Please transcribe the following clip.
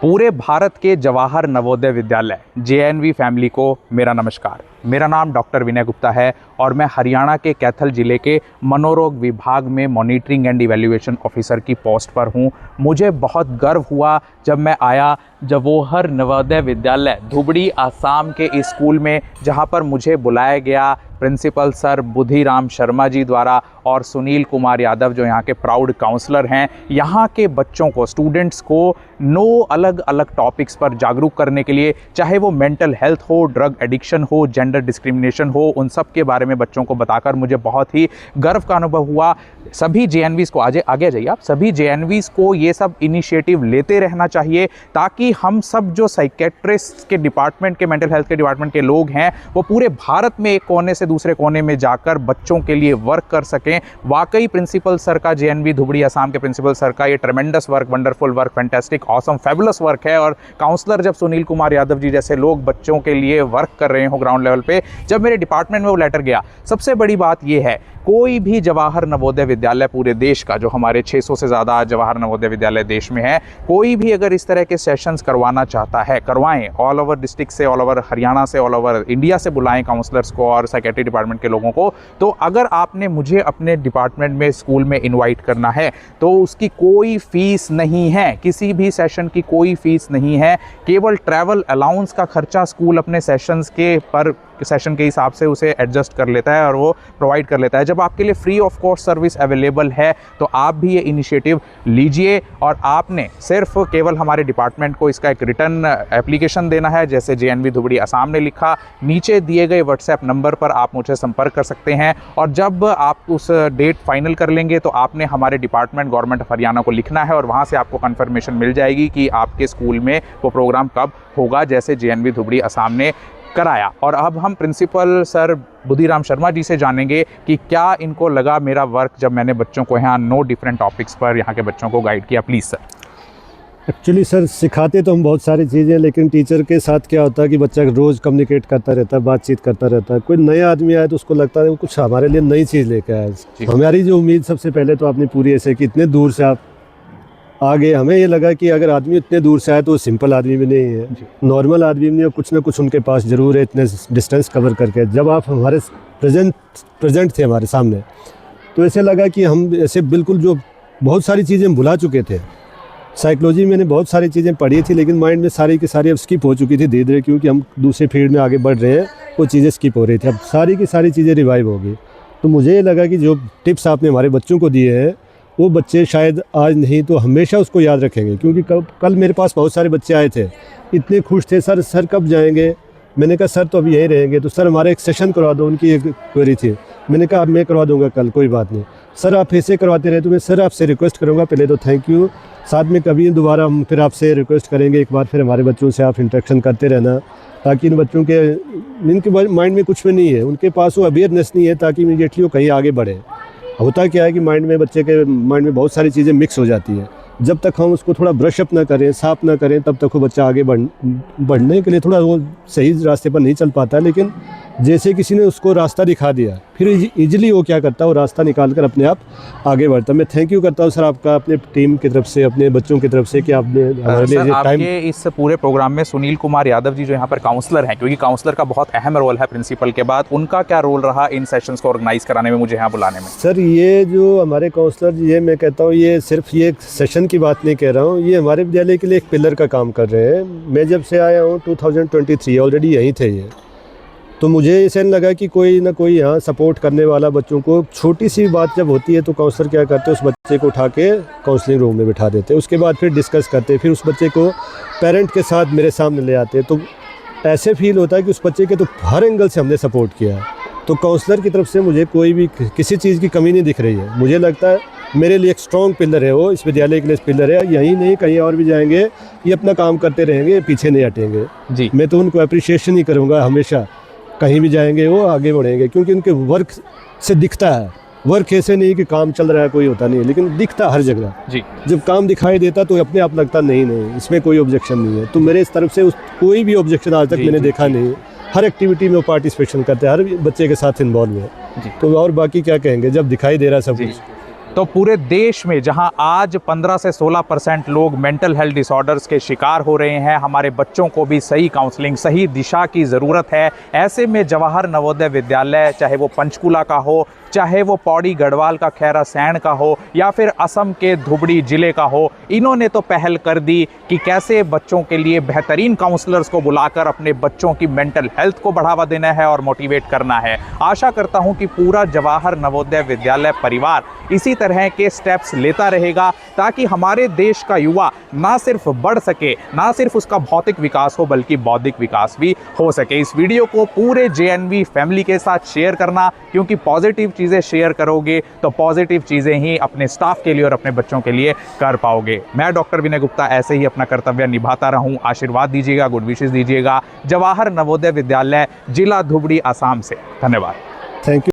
पूरे भारत के Jawahar Navodaya Vidyalaya JNV family को मेरा नमस्कार। मेरा नाम डॉक्टर विनय गुप्ता है और मैं हरियाणा के कैथल ज़िले के मनोरोग विभाग में मॉनिटरिंग एंड इवैल्यूएशन ऑफिसर की पोस्ट पर हूँ। मुझे बहुत गर्व हुआ जब मैं आया जवाहर नवोदय विद्यालय धुबड़ी आसाम के इस स्कूल में, जहाँ पर मुझे बुलाया गया प्रिंसिपल सर बुधिराम शर्मा जी द्वारा और सुनील कुमार यादव जो यहाँ के प्राउड काउंसलर हैं। यहाँ के बच्चों को, स्टूडेंट्स को 9 अलग अलग टॉपिक्स पर जागरूक करने के लिए, चाहे वो मेंटल हेल्थ हो, ड्रग एडिक्शन हो, जेंडर डिस्क्रिमिनेशन हो, उन सब के बारे में बच्चों को बताकर मुझे बहुत ही गर्व का अनुभव हुआ। सभी जेएनवीज़ को आगे जाइए आप, सभी जेएनवीज़ को ये सब इनिशिएटिव लेते रहना चाहिए ताकि हम सब जो साइकेट्रिस्ट के डिपार्टमेंट के, मेंटल हेल्थ के डिपार्टमेंट के लोग हैं, वो पूरे भारत में एक कोने से दूसरे कोने में जाकर बच्चों के लिए वर्क कर सकें। वाकई प्रिंसिपल सर का, जेएनवी धुबड़ी आसाम के प्रिंसिपल सर का ये ट्रेमेंडस work, wonderful work, fantastic, awesome, fabulous work है। और काउंसलर जब सुनील कुमार यादव जी जैसे लोग बच्चों के लिए वर्क कर रहे हो ग्राउंड लेवल पे, जब मेरे डिपार्टमेंट में वो लेटर गया, सबसे बड़ी बात ये है, कोई भी जवाहर नवोदय विद्यालय पूरे देश का, जो हमारे 600 से ज़्यादा जवाहर नवोदय विद्यालय देश में है, कोई भी अगर इस तरह के सेशंस करवाना चाहता है, करवाएं। ऑल ओवर डिस्ट्रिक्ट से, ऑल ओवर हरियाणा से, ऑल ओवर इंडिया से बुलाएं काउंसलर्स को और साइकेट्री डिपार्टमेंट के लोगों को। तो अगर आपने मुझे अपने डिपार्टमेंट में, स्कूल में इन्वाइट करना है तो उसकी कोई फ़ीस नहीं है, किसी भी सेशन की कोई फ़ीस नहीं है। केवल ट्रैवल अलाउंस का खर्चा स्कूल अपने सेशंस के पर सेशन के हिसाब से उसे एडजस्ट कर लेता है और वो प्रोवाइड कर लेता है। जब आपके लिए free of cost service available है तो आप भी ये इनिशिएटिव लीजिए। और आपने सिर्फ केवल हमारे डिपार्टमेंट को इसका एक रिटर्न एप्लीकेशन देना है, जैसे जेएनवी धुबड़ी आसाम ने लिखा। नीचे दिए गए व्हाट्सएप नंबर पर आप मुझे संपर्क कर सकते हैं और जब आप उस डेट फाइनल कर लेंगे तो आपने हमारे डिपार्टमेंट गवर्नमेंट ऑफ हरियाणा को लिखना है और वहाँ से आपको कन्फर्मेशन मिल जाएगी कि आपके स्कूल में वो प्रोग्राम कब होगा, जैसे जेएनवी धुबड़ी आसाम ने कराया। और अब हम प्रिंसिपल सर बुधिराम शर्मा जी से जानेंगे कि क्या इनको लगा मेरा वर्क, जब मैंने बच्चों को यहाँ 9 डिफरेंट टॉपिक्स पर यहाँ के बच्चों को गाइड किया। Please sir. एक्चुअली सर, सिखाते तो हम बहुत सारी चीज़ें, लेकिन टीचर के साथ क्या होता है कि बच्चा रोज़ कम्युनिकेट करता रहता है, बातचीत करता रहता है। कोई नया आदमी आए तो उसको लगता है वो कुछ हमारे लिए नई चीज़ लेकर आए। हमारी जो उम्मीद सबसे पहले तो आपने पूरी ऐसे कि इतने दूर से आप आगे, हमें ये लगा कि अगर आदमी इतने दूर से आए तो वो सिंपल आदमी भी नहीं है, नॉर्मल आदमी भी नहीं है, कुछ ना कुछ उनके पास ज़रूर है इतने डिस्टेंस कवर करके। जब आप हमारे प्रेजेंट थे हमारे सामने, तो ऐसे लगा कि हम ऐसे बिल्कुल जो बहुत सारी चीज़ें हम भुला चुके थे। साइकोलॉजी में मैंने बहुत सारी चीज़ें पढ़ी थी, लेकिन माइंड में सारी की सारी अब स्किप हो चुकी थी धीरे धीरे, क्योंकि हम दूसरे फील्ड में आगे बढ़ रहे हैं, वो चीज़ें स्किप हो रही थी। अब सारी की सारी चीज़ें रिवाइव हो गई। तो मुझे ये लगा कि जो टिप्स आपने हमारे बच्चों को दिए हैं, वो बच्चे शायद आज नहीं तो हमेशा उसको याद रखेंगे। क्योंकि कल मेरे पास बहुत सारे बच्चे आए थे, इतने खुश थे, सर कब जाएंगे। मैंने कहा सर तो अभी यहीं रहेंगे। तो सर हमारा एक सेशन करवा दो, उनकी एक क्वेरी थी। मैंने कहा अब मैं करवा दूंगा कल, कोई बात नहीं। सर आप ऐसे करवाते रहे तो मैं सर आपसे रिक्वेस्ट करूंगा, पहले तो थैंक यू, साथ में कभी दोबारा हम फिर आपसे रिक्वेस्ट करेंगे एक बार फिर हमारे बच्चों से आप इंटरेक्शन करते रहना, ताकि इन बच्चों के, इनके माइंड में कुछ भी नहीं है, उनके पास वो अवेयरनेस नहीं है, ताकि इमीडिएटली वो कहीं आगे बढ़े। होता क्या है कि माइंड में, बच्चे के माइंड में बहुत सारी चीज़ें मिक्स हो जाती है। जब तक हम उसको थोड़ा ब्रश अप ना करें, साफ ना करें, तब तक वो बच्चा आगे बढ़ने के लिए थोड़ा वो सही रास्ते पर नहीं चल पाता है। लेकिन जैसे किसी ने उसको रास्ता दिखा दिया, फिर इजीली वो क्या करता है, वो रास्ता निकाल कर अपने आप आगे बढ़ता है। मैं थैंक यू करता हूँ सर आपका, अपने टीम की तरफ से, अपने बच्चों की तरफ से, कि आपने हमारे लिए टाइम। इस पूरे प्रोग्राम में सुनील कुमार यादव जी जो यहाँ पर काउंसलर हैं, क्योंकि काउंसलर का बहुत अहम रोल है प्रिंसिपल के बाद, उनका क्या रोल रहा इन सेशंस को ऑर्गेनाइज कराने में, मुझे यहाँ बुलाने में? सर ये जो हमारे काउंसलर, ये मैं कहता हूँ, ये सिर्फ ये सेशन की बात नहीं कह रहा हूँ, ये हमारे विद्यालय के लिए एक पिलर का काम कर रहे हैं। मैं जब से आया हूँ 2023, ऑलरेडी यहीं थे ये, तो मुझे ऐसे लगा कि कोई ना कोई यहाँ सपोर्ट करने वाला, बच्चों को छोटी सी बात जब होती है तो काउंसलर क्या करते हैं, उस बच्चे को उठा के काउंसलिंग रूम में बिठा देते हैं, उसके बाद फिर डिस्कस करते हैं, फिर उस बच्चे को पेरेंट के साथ मेरे सामने ले आते हैं। तो ऐसे फील होता है कि उस बच्चे के तो हर एंगल से हमने सपोर्ट किया है। तो काउंसलर की तरफ से मुझे कोई भी किसी चीज़ की कमी नहीं दिख रही है। मुझे लगता है मेरे लिए एक स्ट्रॉन्ग पिलर है वो, इस विद्यालय के लिए पिलर है। यहीं नहीं, कहीं और भी जाएंगे, ये अपना काम करते रहेंगे, पीछे नहीं हटेंगे जी। मैं तो उनको अप्रिशिएशन ही करूँगा हमेशा, कहीं भी जाएंगे वो आगे बढ़ेंगे, क्योंकि उनके वर्क से दिखता है। वर्क ऐसे नहीं कि काम चल रहा है, कोई होता नहीं है, लेकिन दिखता हर जगह जी। जब काम दिखाई देता तो अपने आप लगता नहीं इसमें कोई ऑब्जेक्शन नहीं है। तो मेरे इस तरफ से कोई भी ऑब्जेक्शन आज तक मैंने देखा नहीं। हर एक्टिविटी में वो पार्टिसिपेशन करते हैं, हर बच्चे के साथ इन्वॉल्व है। तो और बाकी क्या कहेंगे, जब दिखाई दे रहा है सब कुछ। तो पूरे देश में जहां आज 15 से 16% लोग मेंटल हेल्थ डिसऑर्डर्स के शिकार हो रहे हैं, हमारे बच्चों को भी सही काउंसलिंग, सही दिशा की ज़रूरत है। ऐसे में जवाहर नवोदय विद्यालय, चाहे वो पंचकुला का हो, चाहे वो पौड़ी गढ़वाल का खैरासैंण का हो, या फिर असम के धुबड़ी ज़िले का हो, इन्होंने तो पहल कर दी कि कैसे बच्चों के लिए बेहतरीन काउंसलर्स को बुलाकर अपने बच्चों की मेंटल हेल्थ को बढ़ावा देना है और मोटिवेट करना है। आशा करता हूं कि पूरा जवाहर नवोदय विद्यालय परिवार इसी तरह के स्टेप्स लेता रहेगा, ताकि हमारे देश का युवा ना सिर्फ बढ़ सके, ना सिर्फ उसका भौतिक विकास हो, बल्कि बौद्धिक विकास भी हो सके। इस वीडियो को पूरे JNV फैमिली के साथ शेयर करना, क्योंकि पॉजिटिव चीज़ें शेयर करोगे तो पॉजिटिव चीज़ें ही अपने स्टाफ के लिए और अपने बच्चों के लिए कर पाओगे। मैं डॉक्टर विनय गुप्ता ऐसे ही अपना कर्तव्य निभाता रहूं। आशीर्वाद दीजिएगा, गुड विशेस दीजिएगा। जवाहर नवोदय विद्यालय, जिला धुबड़ी, असम से। धन्यवाद। Thank you.